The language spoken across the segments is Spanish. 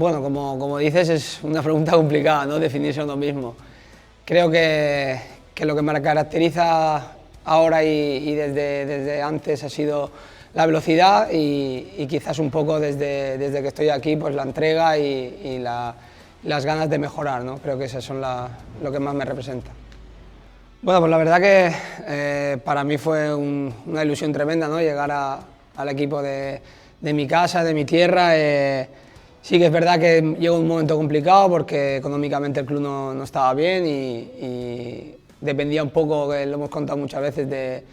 Bueno, como dices, es una pregunta complicada, ¿no? Definirse a uno mismo. Creo que lo que me caracteriza ahora y desde antes ha sido la velocidad y quizás un poco desde que estoy aquí, pues la entrega y las ganas de mejorar, ¿no? Creo que esas son lo que más me representa. Bueno, pues la verdad que para mí fue una ilusión tremenda, ¿no? Llegar al equipo de mi casa, de mi tierra. Sí que es verdad que llegó un momento complicado porque económicamente el club no estaba bien y dependía un poco, que lo hemos contado muchas veces, de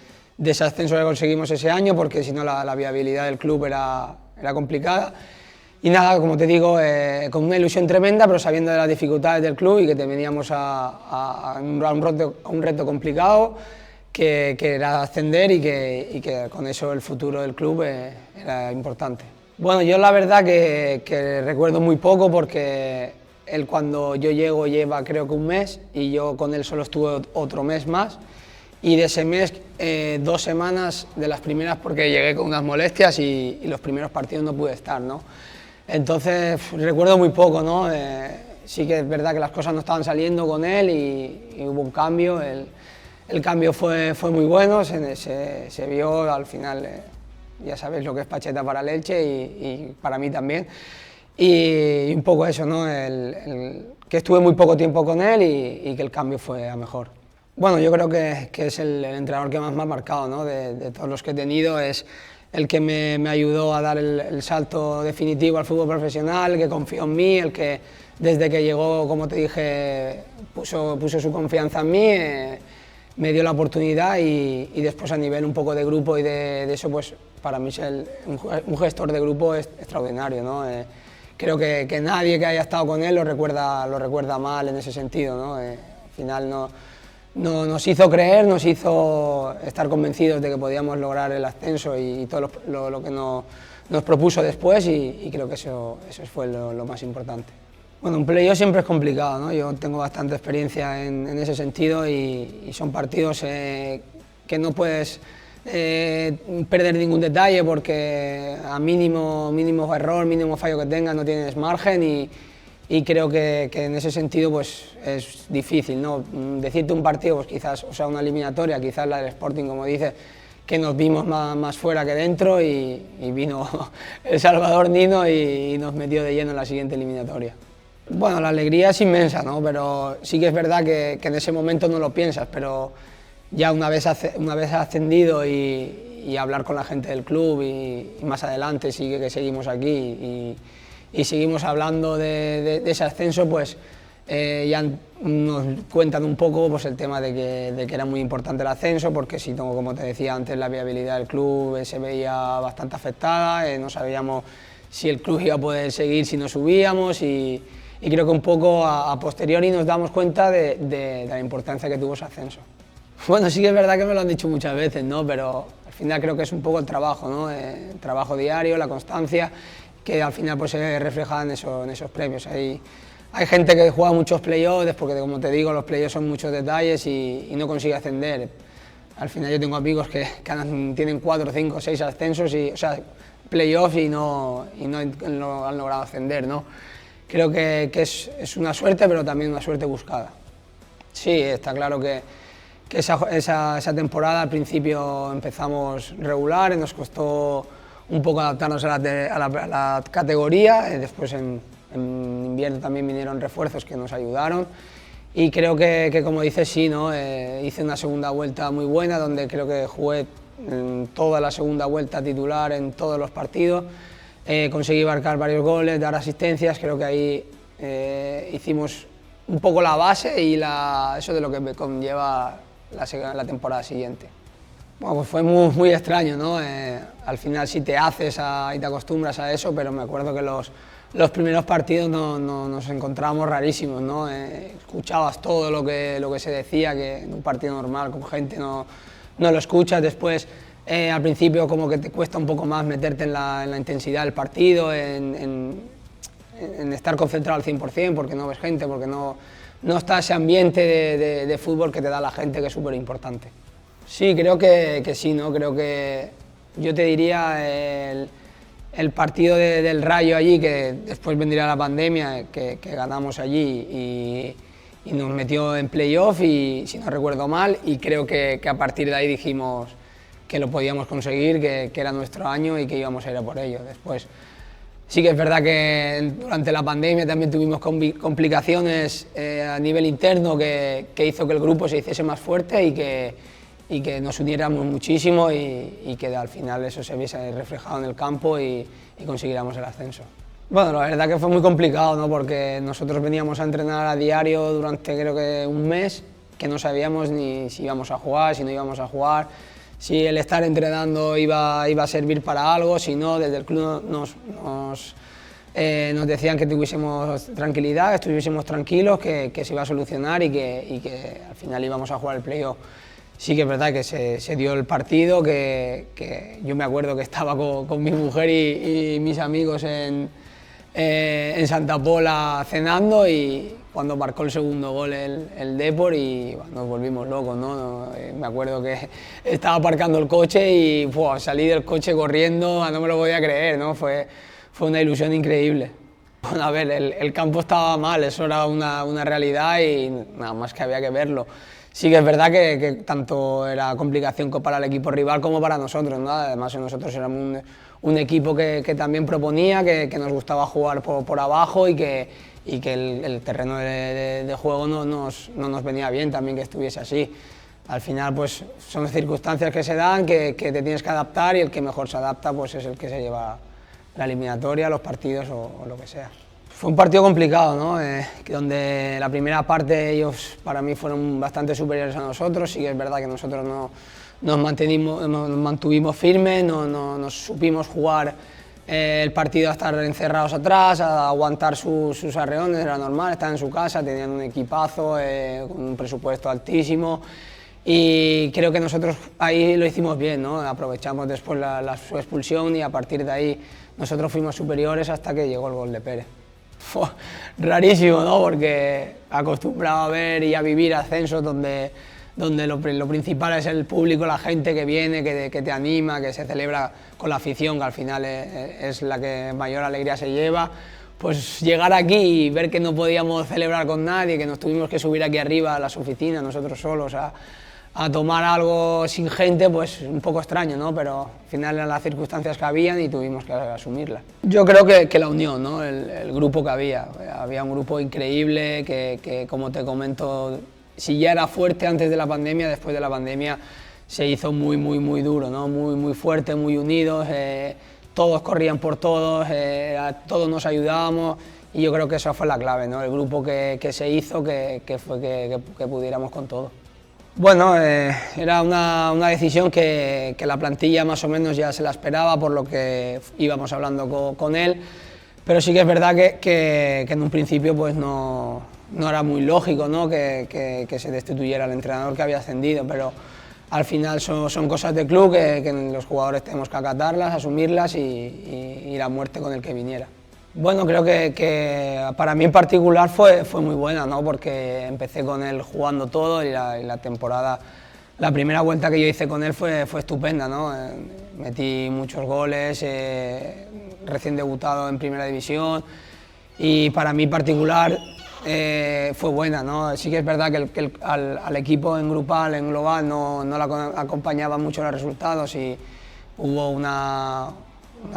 ese ascenso que conseguimos ese año, porque si no la viabilidad del club era complicada. Y nada, como te digo, con una ilusión tremenda, pero sabiendo de las dificultades del club y que veníamos a un reto complicado, que era ascender y que con eso el futuro del club era importante. Bueno, yo la verdad que recuerdo muy poco porque él cuando yo llego lleva creo que un mes y yo con él solo estuve otro mes más y de ese mes 2 semanas de las primeras porque llegué con unas molestias y los primeros partidos no pude estar, ¿no? Entonces recuerdo muy poco, ¿no? Sí que es verdad que las cosas no estaban saliendo con él y hubo un cambio, el cambio fue muy bueno, se vio al final. Ya sabéis lo que es Pacheta para el Elche y para mí también. Y un poco eso, ¿no? Que estuve muy poco tiempo con él y que el cambio fue a mejor. Bueno, yo creo que es el entrenador que más me ha marcado, ¿no? De todos los que he tenido, es el que me ayudó a dar el salto definitivo al fútbol profesional, que confió en mí, el que desde que llegó, como te dije, puso su confianza en mí, me dio la oportunidad y después a nivel un poco de grupo y de eso, pues para mí es un gestor de grupo extraordinario, ¿no? Creo que nadie que haya estado con él lo recuerda mal en ese sentido, ¿no? Al final nos hizo creer, nos hizo estar convencidos de que podíamos lograr el ascenso y todo lo que nos propuso después y creo que eso fue lo más importante. Bueno, un playoff siempre es complicado, ¿no? Yo tengo bastante experiencia en ese sentido y son partidos que no puedes perder ningún detalle porque a mínimo error, mínimo fallo que tengas no tienes margen y creo que en ese sentido pues es difícil, ¿no? Decirte un partido, pues quizás, o sea, una eliminatoria, quizás la del Sporting, como dices, que nos vimos más fuera que dentro y vino el Salvador Nino y nos metió de lleno en la siguiente eliminatoria. Bueno, la alegría es inmensa, ¿no? Pero sí que es verdad que en ese momento no lo piensas, pero ya una vez ascendido y hablar con la gente del club y más adelante sigue que seguimos aquí y seguimos hablando de ese ascenso, pues ya nos cuentan un poco pues, el tema de que era muy importante el ascenso, porque si no, como te decía antes, la viabilidad del club se veía bastante afectada, no sabíamos si el club iba a poder seguir si no subíamos y creo que un poco a posteriori nos damos cuenta de la importancia que tuvo ese ascenso. Bueno, sí que es verdad que me lo han dicho muchas veces, ¿no? Pero al final creo que es un poco el trabajo, ¿no? El trabajo diario, la constancia, que al final pues, se refleja en esos premios. Hay gente que juega muchos playoffs porque, como te digo, los playoffs son muchos detalles y no consigue ascender. Al final yo tengo amigos que tienen 4, 5, 6 ascensos, o sea, playoffs y no han logrado ascender, ¿no? Creo que es una suerte, pero también una suerte buscada. Sí, está claro que esa temporada al principio empezamos regular, nos costó un poco adaptarnos a la categoría, después en invierno también vinieron refuerzos que nos ayudaron y creo que como dices, sí, ¿no? Hice una segunda vuelta muy buena donde creo que jugué toda la segunda vuelta titular en todos los partidos, conseguí marcar varios goles, dar asistencias, creo que ahí hicimos un poco la base y eso de lo que me conlleva la temporada siguiente. Bueno, pues fue muy extraño, ¿no? Al final sí te haces y te acostumbras a eso, pero me acuerdo que los primeros partidos nos encontrábamos rarísimos, ¿no? Escuchabas todo lo que se decía, que en un partido normal con gente no lo escuchas. Después, al principio como que te cuesta un poco más meterte en la intensidad del partido, en estar concentrado al 100% porque no ves gente, porque no está ese ambiente de fútbol que te da la gente, que es súper importante. Sí, creo que sí, ¿no? Creo que yo te diría el partido del Rayo allí, que después vendría la pandemia, que ganamos allí y nos metió en playoff, y si no recuerdo mal, y creo que a partir de ahí dijimos que lo podíamos conseguir, que era nuestro año y que íbamos a ir a por ello. Después sí que es verdad que durante la pandemia también tuvimos complicaciones a nivel interno que hizo que el grupo se hiciese más fuerte y que nos uniéramos muchísimo y que al final eso se viese reflejado en el campo y consiguiéramos el ascenso. Bueno, la verdad que fue muy complicado, ¿no? Porque nosotros veníamos a entrenar a diario durante creo que un mes, que no sabíamos ni si íbamos a jugar, si no íbamos a jugar, si el estar entrenando iba a servir para algo, si no. Desde el club nos decían que tuviésemos tranquilidad, que estuviésemos tranquilos, que se iba a solucionar y que al final íbamos a jugar el playoff. Sí que es verdad que se dio el partido, que yo me acuerdo que estaba con mi mujer y mis amigos en Santa Pola cenando, y cuando marcó el segundo gol el Depor, y nos volvimos locos, ¿no? Me acuerdo que estaba aparcando el coche y salí del coche corriendo, no me lo podía creer, ¿no? Fue una ilusión increíble. Bueno, a ver, el campo estaba mal, eso era una realidad y nada más que había que verlo. Sí que es verdad que tanto era complicación para el equipo rival como para nosotros, ¿no? Además nosotros éramos un equipo que también proponía, que nos gustaba jugar por abajo y que el terreno de juego no nos venía bien también que estuviese así. Al final pues son circunstancias que se dan, que te tienes que adaptar, y el que mejor se adapta pues es el que se lleva la eliminatoria, los partidos o lo que sea. Fue un partido complicado, ¿no? Donde la primera parte ellos para mí fueron bastante superiores a nosotros. Sí que es verdad que nosotros nos mantuvimos firmes, nos supimos jugar el partido a estar encerrados atrás, a aguantar sus arreones, era normal, estaban en su casa, tenían un equipazo, con un presupuesto altísimo, y creo que nosotros ahí lo hicimos bien, ¿no? Aprovechamos después su expulsión y a partir de ahí nosotros fuimos superiores hasta que llegó el gol de Pérez. Fue rarísimo, ¿no? Porque acostumbrado a ver y a vivir ascensos donde lo principal es el público, la gente que viene, que te anima, que se celebra con la afición, que al final es la que mayor alegría se lleva. Pues llegar aquí y ver que no podíamos celebrar con nadie, que nos tuvimos que subir aquí arriba a las oficinas, nosotros solos, a tomar algo sin gente, pues un poco extraño, ¿no? Pero al final eran las circunstancias que habían y tuvimos que asumirlas. Yo creo que la unión, ¿no? El grupo que había un grupo increíble que, como te comento, si ya era fuerte antes de la pandemia, después de la pandemia se hizo muy duro, ¿no? Muy fuerte, muy unidos, todos corrían por todos, todos nos ayudábamos, y yo creo que esa fue la clave, ¿no? El grupo que se hizo, que fue que pudiéramos con todo. Bueno, era una decisión que la plantilla más o menos ya se la esperaba por lo que íbamos hablando con él, pero sí que es verdad que en un principio pues no era muy lógico, ¿no? que se destituyera el entrenador que había ascendido, pero al final son cosas de club que los jugadores tenemos que acatarlas, asumirlas y ir a muerte con el que viniera. Bueno, creo que para mí en particular fue muy buena, ¿no? Porque empecé con él jugando todo y la temporada, la primera vuelta que yo hice con él fue estupenda, ¿no? Metí muchos goles, recién debutado en Primera División, y para mí en particular fue buena, ¿no? Sí que es verdad que al equipo en global no la acompañaban mucho los resultados, y hubo una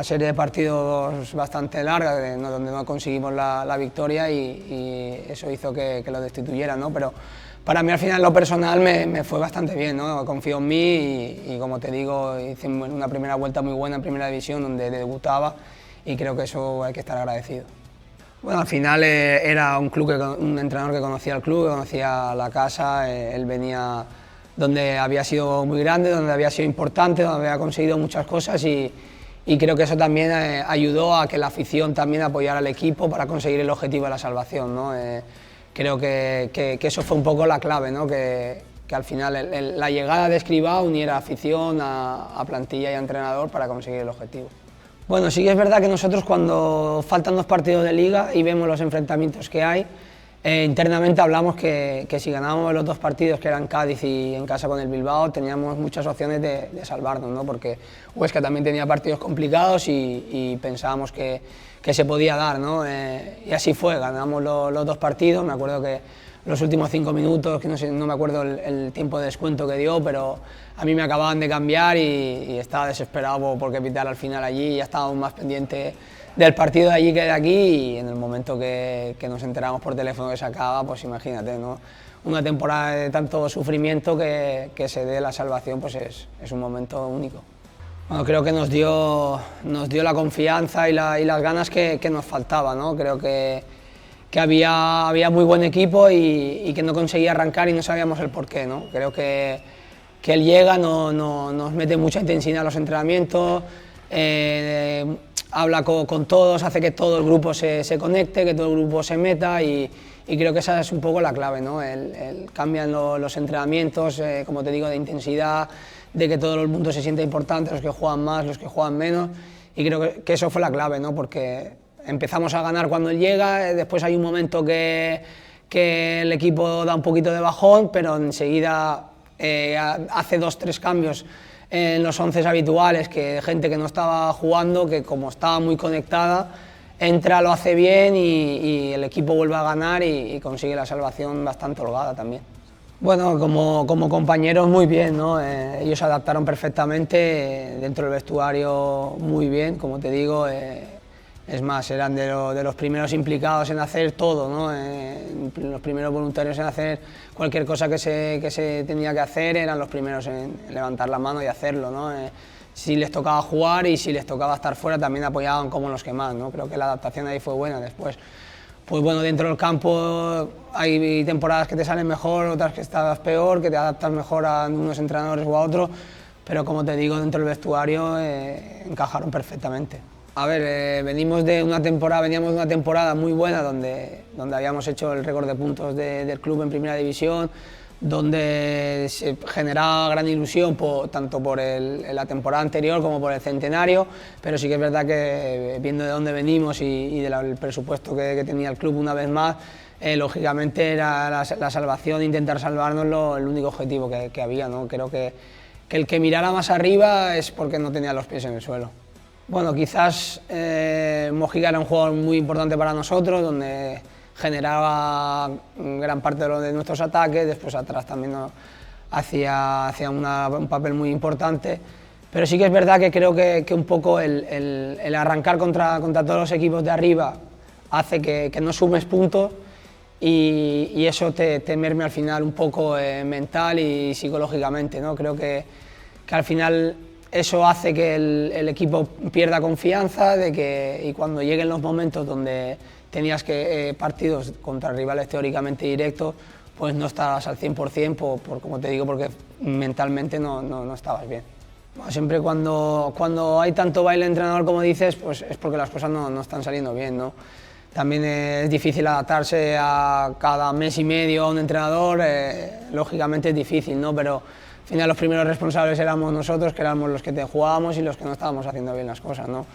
serie de partidos bastante larga donde no conseguimos la victoria, y eso hizo que lo destituyeran, ¿no? Pero para mí al final en lo personal me fue bastante bien, ¿no? Confío en mí y como te digo, hice una primera vuelta muy buena en Primera División donde debutaba, y creo que eso hay que estar agradecido. Bueno, al final era un entrenador que conocía el club, que conocía la casa, él venía donde había sido muy grande, donde había sido importante, donde había conseguido muchas cosas, y creo que eso también ayudó a que la afición también apoyara al equipo para conseguir el objetivo de la salvación, ¿no? Creo que eso fue un poco la clave, ¿no? Que al final la llegada de Escribá uniera afición a plantilla y a entrenador para conseguir el objetivo. Bueno, sí que es verdad que nosotros cuando faltan 2 partidos de liga y vemos los enfrentamientos que hay, Internamente hablamos que si ganábamos los dos partidos, que eran Cádiz y en casa con el Bilbao, teníamos muchas opciones de salvarnos, ¿no? Porque Huesca también tenía partidos complicados y pensábamos que se podía dar, ¿no? Y así fue, ganamos los dos partidos. Me acuerdo que los últimos 5 minutos, que no me acuerdo el tiempo de descuento que dio, pero a mí me acababan de cambiar y estaba desesperado porque pitara al final allí, y ya estábamos más pendientes del partido de allí que de aquí, y en el momento que nos enteramos por teléfono que se acaba, pues imagínate, ¿no? Una temporada de tanto sufrimiento que se dé la salvación, pues es un momento único. Bueno, creo que nos dio la confianza y las ganas que nos faltaba, ¿no? Creo que había muy buen equipo y que no conseguía arrancar y no sabíamos el porqué, ¿no? Creo que él llega, nos mete mucha intensidad a los entrenamientos, habla con todos, hace que todo el grupo se conecte, que todo el grupo se meta, y creo que esa es un poco la clave, ¿no? Cambian los entrenamientos, como te digo, de intensidad, de que todo el mundo se sienta importante, los que juegan más, los que juegan menos, y creo que eso fue la clave, ¿no? Porque empezamos a ganar cuando él llega, después hay un momento que el equipo da un poquito de bajón, pero enseguida hace 2-3 cambios en los 11 habituales, que gente que no estaba jugando, que como estaba muy conectada, entra, lo hace bien y el equipo vuelve a ganar y consigue la salvación bastante holgada también. Bueno, como compañeros muy bien, ¿no? Ellos se adaptaron perfectamente, dentro del vestuario muy bien, como te digo. Es más, eran de los primeros implicados en hacer todo, ¿no? Los primeros voluntarios en hacer cualquier cosa que se tenía que hacer, eran los primeros en levantar la mano y hacerlo, ¿no? Si les tocaba jugar y si les tocaba estar fuera, también apoyaban como los que más, ¿no? Creo que la adaptación ahí fue buena. Después, pues bueno, dentro del campo hay temporadas que te salen mejor, otras que estás peor, que te adaptas mejor a unos entrenadores o a otros, pero como te digo, dentro del vestuario encajaron perfectamente. A ver, veníamos de una temporada muy buena donde habíamos hecho el récord de puntos del club en primera división, donde se generaba gran ilusión tanto por la temporada anterior como por el centenario, pero sí que es verdad que viendo de dónde venimos y del presupuesto que tenía el club una vez más, lógicamente era la salvación, intentar salvarnos el único objetivo que había, ¿no? Creo que el que mirara más arriba es porque no tenía los pies en el suelo. Bueno, quizás Mojica era un jugador muy importante para nosotros, donde generaba gran parte de nuestros ataques, después atrás también hacía un papel muy importante, pero sí que es verdad que creo que un poco el arrancar contra todos los equipos de arriba hace que no sumes puntos y eso te merme al final un poco mental y psicológicamente, ¿no? Creo que al final eso hace que el equipo pierda confianza y cuando lleguen los momentos donde tenías partidos contra rivales teóricamente directos, pues no estabas al 100% como te digo, porque mentalmente no estabas bien. Bueno, siempre cuando hay tanto baile entrenador como dices, pues es porque las cosas no están saliendo bien, ¿no? También es difícil adaptarse a cada mes y medio a un entrenador, lógicamente es difícil, ¿no? Pero al final los primeros responsables éramos nosotros, que éramos los que jugábamos y los que no estábamos haciendo bien las cosas, ¿no?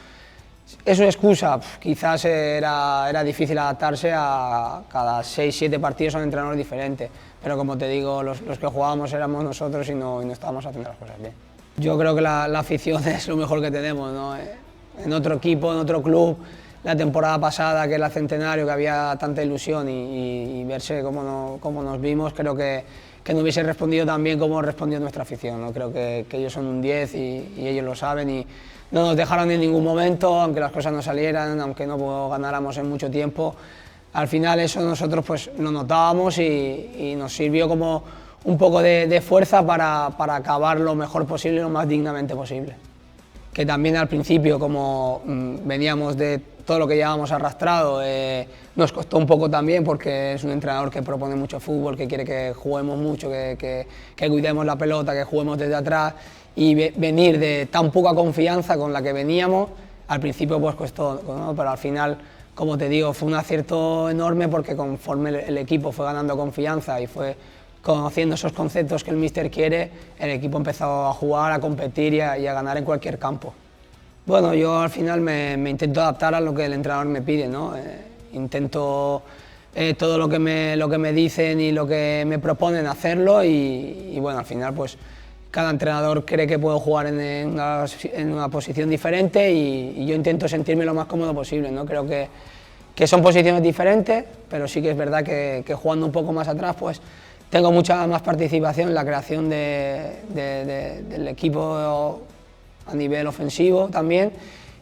¿Es una excusa? Quizás era difícil adaptarse a cada 6-7 partidos a un entrenador diferente, pero como te digo, los que jugábamos éramos nosotros y no estábamos haciendo las cosas bien. Yo creo que la afición es lo mejor que tenemos, ¿no? En otro equipo, en otro club, la temporada pasada, que era el centenario, que había tanta ilusión y verse cómo nos vimos, creo que no hubiese respondido tan bien como respondió nuestra afición, ¿no? Creo que ellos son un 10 y ellos lo saben y no nos dejaron en ningún momento, aunque las cosas no salieran, aunque no ganáramos en mucho tiempo. Al final eso nosotros pues lo notábamos y nos sirvió como un poco de fuerza para acabar lo mejor posible, lo más dignamente posible. Que también al principio, como veníamos de todo lo que llevábamos arrastrado, nos costó un poco también porque es un entrenador que propone mucho fútbol, que quiere que juguemos mucho, que cuidemos la pelota, que juguemos desde atrás, y venir de tan poca confianza con la que veníamos, al principio pues costó, ¿no? Pero al final, como te digo, fue un acierto enorme porque conforme el equipo fue ganando confianza y fue conociendo esos conceptos que el míster quiere, el equipo empezó a jugar, a competir y a ganar en cualquier campo. Bueno, yo al final me intento adaptar a lo que el entrenador me pide, ¿no? Intento todo lo que me dicen y lo que me proponen hacerlo y bueno, al final pues cada entrenador cree que puedo jugar en una posición diferente y yo intento sentirme lo más cómodo posible, ¿no? Creo que son posiciones diferentes, pero sí que es verdad que jugando un poco más atrás pues tengo mucha más participación en la creación del equipo a nivel ofensivo también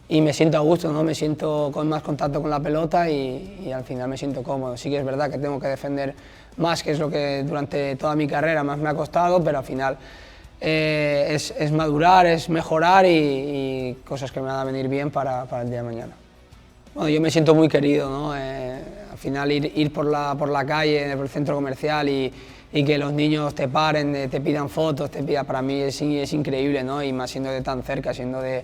y me siento a gusto, ¿no? Me siento con más contacto con la pelota y al final me siento cómodo. Sí que es verdad que tengo que defender más, que es lo que durante toda mi carrera más me ha costado, pero al final es madurar, es mejorar y cosas que me van a venir bien para el día de mañana. Bueno, yo me siento muy querido, ¿no? Al final ir por la calle, por el centro comercial y que los niños te paren, te pidan fotos, para mí es increíble, ¿no? Y más siendo de tan cerca, siendo de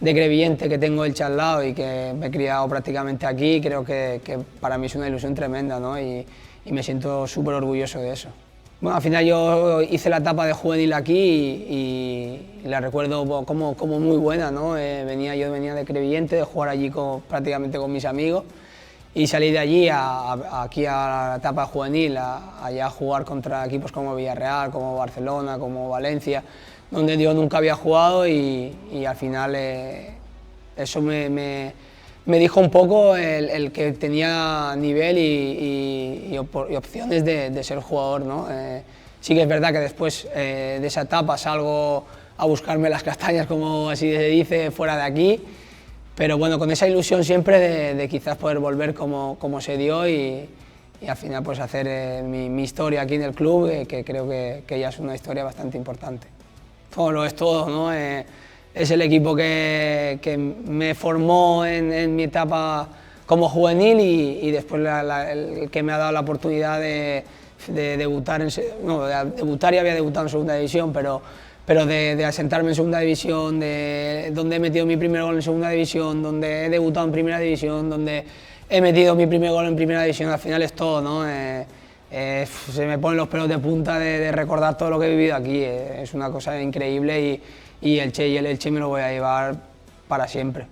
Crevillente, que tengo Elche al lado y que me he criado prácticamente aquí, creo que para mí es una ilusión tremenda, ¿no? Y me siento súper orgulloso de eso. Bueno, al final yo hice la etapa de juvenil aquí y la recuerdo como muy buena, ¿no? Yo venía de Crevillente, de jugar allí prácticamente con mis amigos y salí de allí aquí a la etapa juvenil, allá a jugar contra equipos como Villarreal, como Barcelona, como Valencia, donde yo nunca había jugado y al final eso me dijo un poco el que tenía nivel y opciones de ser jugador, ¿no? Sí que es verdad que después de esa etapa salgo a buscarme las castañas, como así se dice, fuera de aquí, pero bueno, con esa ilusión siempre de quizás poder volver como se dio y al final pues hacer mi historia aquí en el club, que creo que ya es una historia bastante importante. Como lo es todo, ¿no? Es el equipo que me formó en mi etapa como juvenil y después el que me ha dado la oportunidad de debutar, debutar y había debutado en segunda división, pero de asentarme en segunda división, donde he metido mi primer gol en segunda división, donde he debutado en primera división, donde he metido mi primer gol en primera división, al final es todo, ¿no? Se me ponen los pelos de punta de recordar todo lo que he vivido aquí, es una cosa increíble y el Elche me lo voy a llevar para siempre.